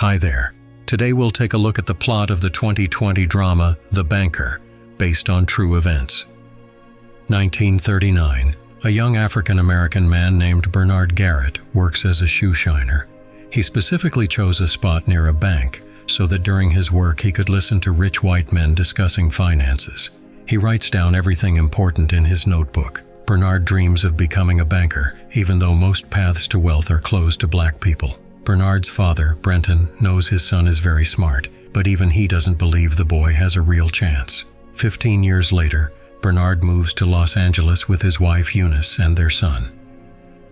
Hi there. Today we'll take a look at the plot of the 2020 drama The Banker, based on true events. 1939. A young African-American man named Bernard Garrett works as a shoe shiner. He specifically chose a spot near a bank so that during his work he could listen to rich white men discussing finances. He writes down everything important in his notebook. Bernard dreams of becoming a banker, even though most paths to wealth are closed to black people. Bernard's father, Brenton, knows his son is very smart, but even he doesn't believe the boy has a real chance. 15 years later, Bernard moves to Los Angeles with his wife Eunice and their son.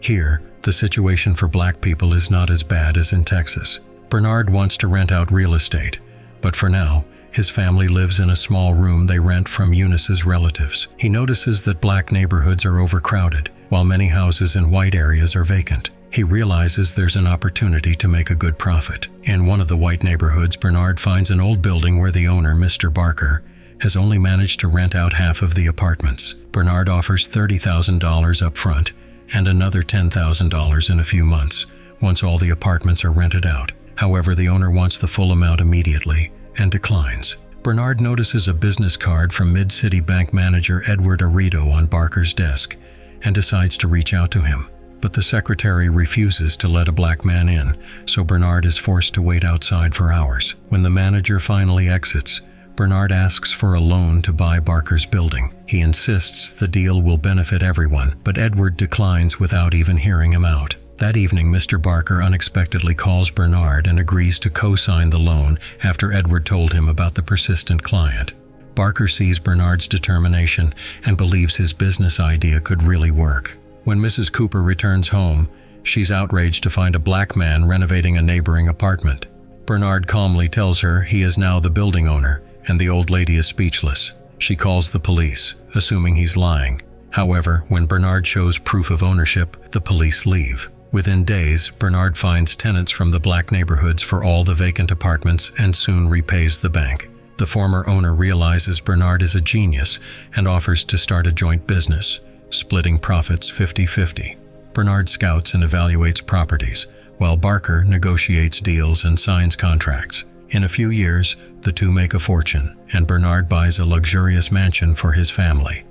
Here, the situation for black people is not as bad as in Texas. Bernard wants to rent out real estate, but for now, his family lives in a small room they rent from Eunice's relatives. He notices that black neighborhoods are overcrowded, while many houses in white areas are vacant. He realizes there's an opportunity to make a good profit. In one of the white neighborhoods, Bernard finds an old building where the owner, Mr. Barker, has only managed to rent out half of the apartments. Bernard offers $30,000 up front and another $10,000 in a few months, once all the apartments are rented out. However, the owner wants the full amount immediately and declines. Bernard notices a business card from Mid-City Bank manager Edward Arredo on Barker's desk and decides to reach out to him. But the secretary refuses to let a black man in, so Bernard is forced to wait outside for hours. When the manager finally exits, Bernard asks for a loan to buy Barker's building. He insists the deal will benefit everyone, but Edward declines without even hearing him out. That evening, Mr. Barker unexpectedly calls Bernard and agrees to co-sign the loan after Edward told him about the persistent client. Barker sees Bernard's determination and believes his business idea could really work. When Mrs. Cooper returns home, she's outraged to find a black man renovating a neighboring apartment. Bernard calmly tells her he is now the building owner, and the old lady is speechless. She calls the police, assuming he's lying. However, when Bernard shows proof of ownership, the police leave. Within days, Bernard finds tenants from the black neighborhoods for all the vacant apartments and soon repays the bank. The former owner realizes Bernard is a genius and offers to start a joint business, splitting profits 50-50. Bernard scouts and evaluates properties, while Barker negotiates deals and signs contracts. In a few years, the two make a fortune, and Bernard buys a luxurious mansion for his family.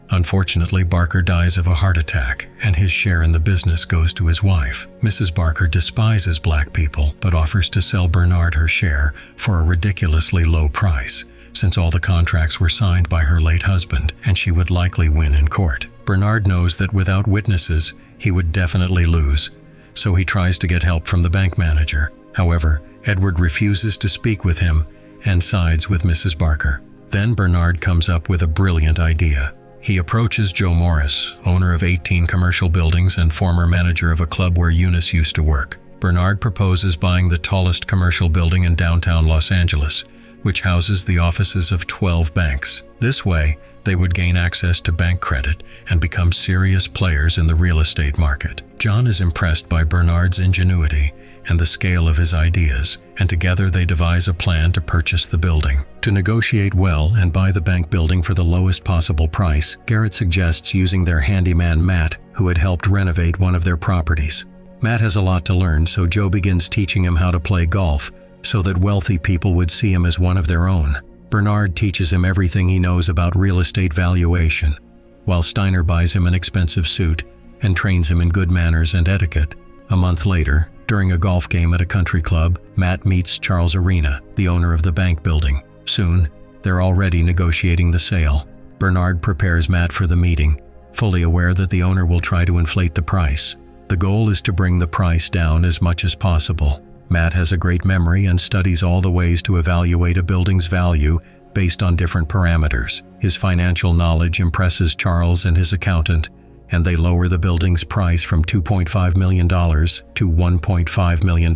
Unfortunately, Barker dies of a heart attack, and his share in the business goes to his wife. Mrs. Barker despises black people, but offers to sell Bernard her share for a ridiculously low price, since all the contracts were signed by her late husband, and she would likely win in court. Bernard knows that without witnesses, he would definitely lose, so he tries to get help from the bank manager. However, Edward refuses to speak with him and sides with Mrs. Barker. Then Bernard comes up with a brilliant idea. He approaches Joe Morris, owner of 18 commercial buildings and former manager of a club where Eunice used to work. Bernard proposes buying the tallest commercial building in downtown Los Angeles, which houses the offices of 12 banks. This way, they would gain access to bank credit and become serious players in the real estate market. John is impressed by Bernard's ingenuity and the scale of his ideas, and together they devise a plan to purchase the building. To negotiate well and buy the bank building for the lowest possible price, Garrett suggests using their handyman Matt, who had helped renovate one of their properties. Matt has a lot to learn, so Joe begins teaching him how to play golf, so that wealthy people would see him as one of their own. Bernard teaches him everything he knows about real estate valuation, while Steiner buys him an expensive suit and trains him in good manners and etiquette. A month later, during a golf game at a country club, Matt meets Charles Arena, the owner of the bank building. Soon, they're already negotiating the sale. Bernard prepares Matt for the meeting, fully aware that the owner will try to inflate the price. The goal is to bring the price down as much as possible. Matt has a great memory and studies all the ways to evaluate a building's value based on different parameters. His financial knowledge impresses Charles and his accountant, and they lower the building's price from $2.5 million to $1.5 million.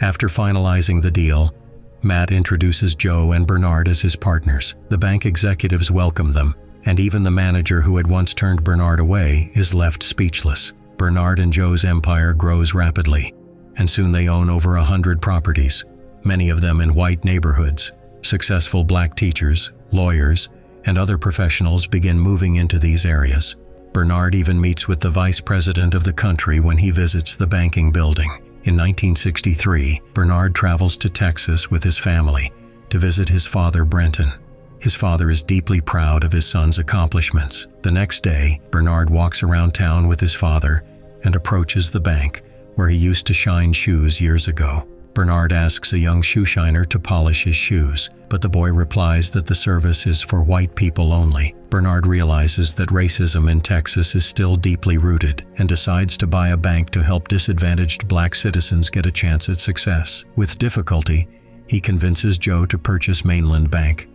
After finalizing the deal, Matt introduces Joe and Bernard as his partners. The bank executives welcome them, and even the manager who had once turned Bernard away is left speechless. Bernard and Joe's empire grows rapidly, and soon they own over 100 properties, many of them in white neighborhoods. Successful black teachers, lawyers, and other professionals begin moving into these areas. Bernard even meets with the vice president of the country when he visits the banking building. In 1963, Bernard travels to Texas with his family to visit his father, Brenton. His father is deeply proud of his son's accomplishments. The next day, Bernard walks around town with his father and approaches the bank where he used to shine shoes years ago. Bernard asks a young shoe shiner to polish his shoes, but the boy replies that the service is for white people only. Bernard realizes that racism in Texas is still deeply rooted and decides to buy a bank to help disadvantaged black citizens get a chance at success. With difficulty, he convinces Joe to purchase Mainland Bank.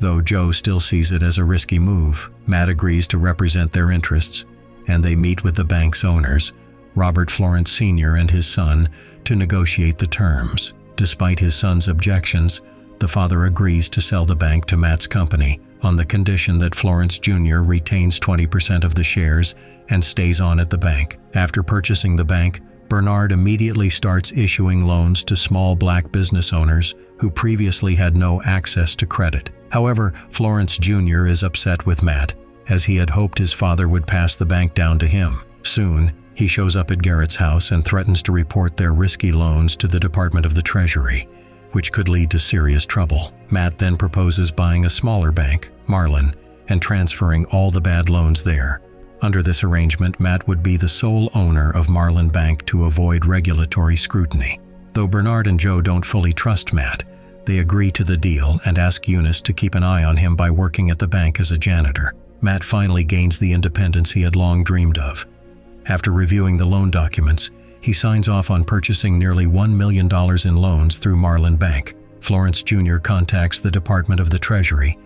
Though Joe still sees it as a risky move, Matt agrees to represent their interests, and they meet with the bank's owners, Robert Florence Sr. and his son, to negotiate the terms. Despite his son's objections, the father agrees to sell the bank to Matt's company on the condition that Florence Jr. retains 20% of the shares and stays on at the bank. After purchasing the bank, Bernard immediately starts issuing loans to small black business owners who previously had no access to credit. However, Florence Jr. is upset with Matt, as he had hoped his father would pass the bank down to him. Soon, he shows up at Garrett's house and threatens to report their risky loans to the Department of the Treasury, which could lead to serious trouble. Matt then proposes buying a smaller bank, Marlin, and transferring all the bad loans there. Under this arrangement, Matt would be the sole owner of Marlin Bank to avoid regulatory scrutiny. Though Bernard and Joe don't fully trust Matt, they agree to the deal and ask Eunice to keep an eye on him by working at the bank as a janitor. Matt finally gains the independence he had long dreamed of. After reviewing the loan documents, he signs off on purchasing nearly $1 million in loans through Marlin Bank. Florence Jr. contacts the Department of the Treasury,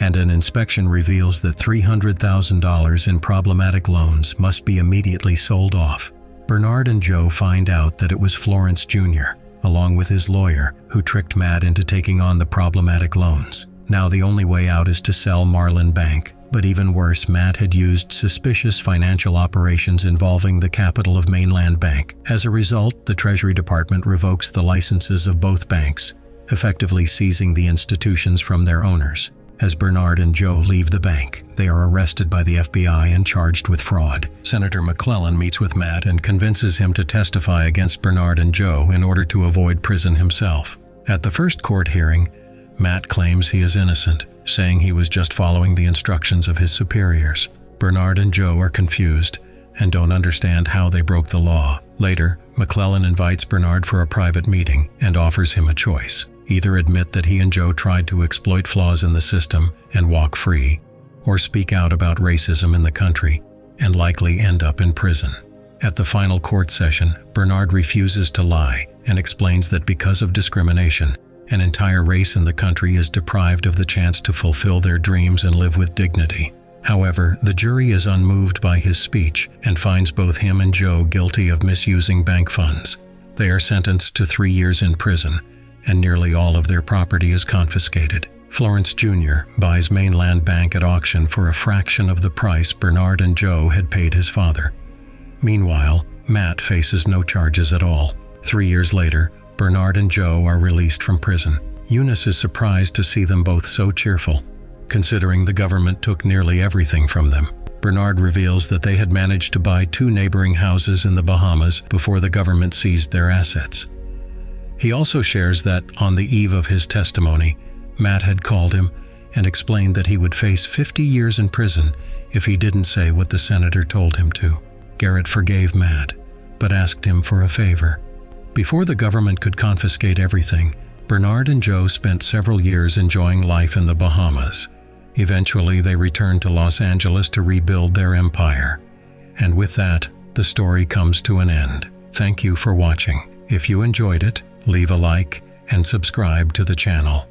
and an inspection reveals that $300,000 in problematic loans must be immediately sold off. Bernard and Joe find out that it was Florence Jr., along with his lawyer, who tricked Matt into taking on the problematic loans. Now the only way out is to sell Marlin Bank. But even worse, Matt had used suspicious financial operations involving the capital of Mainland Bank. As a result, the Treasury Department revokes the licenses of both banks, effectively seizing the institutions from their owners. As Bernard and Joe leave the bank, they are arrested by the FBI and charged with fraud. Senator McClellan meets with Matt and convinces him to testify against Bernard and Joe in order to avoid prison himself. At the first court hearing, Matt claims he is innocent, saying he was just following the instructions of his superiors. Bernard and Joe are confused and don't understand how they broke the law. Later, McClellan invites Bernard for a private meeting and offers him a choice: either admit that he and Joe tried to exploit flaws in the system and walk free, or speak out about racism in the country and likely end up in prison. At the final court session, Bernard refuses to lie and explains that because of discrimination, an entire race in the country is deprived of the chance to fulfill their dreams and live with dignity. However, the jury is unmoved by his speech and finds both him and Joe guilty of misusing bank funds. They are sentenced to 3 years in prison, and nearly all of their property is confiscated. Florence Jr. buys Mainland Bank at auction for a fraction of the price Bernard and Joe had paid his father. Meanwhile, Matt faces no charges at all. 3 years later, Bernard and Joe are released from prison. Eunice is surprised to see them both so cheerful, considering the government took nearly everything from them. Bernard reveals that they had managed to buy 2 neighboring houses in the Bahamas before the government seized their assets. He also shares that, on the eve of his testimony, Matt had called him and explained that he would face 50 years in prison if he didn't say what the senator told him to. Garrett forgave Matt, but asked him for a favor. Before the government could confiscate everything, Bernard and Joe spent several years enjoying life in the Bahamas. Eventually, they returned to Los Angeles to rebuild their empire. And with that, the story comes to an end. Thank you for watching. If you enjoyed it, leave a like and subscribe to the channel.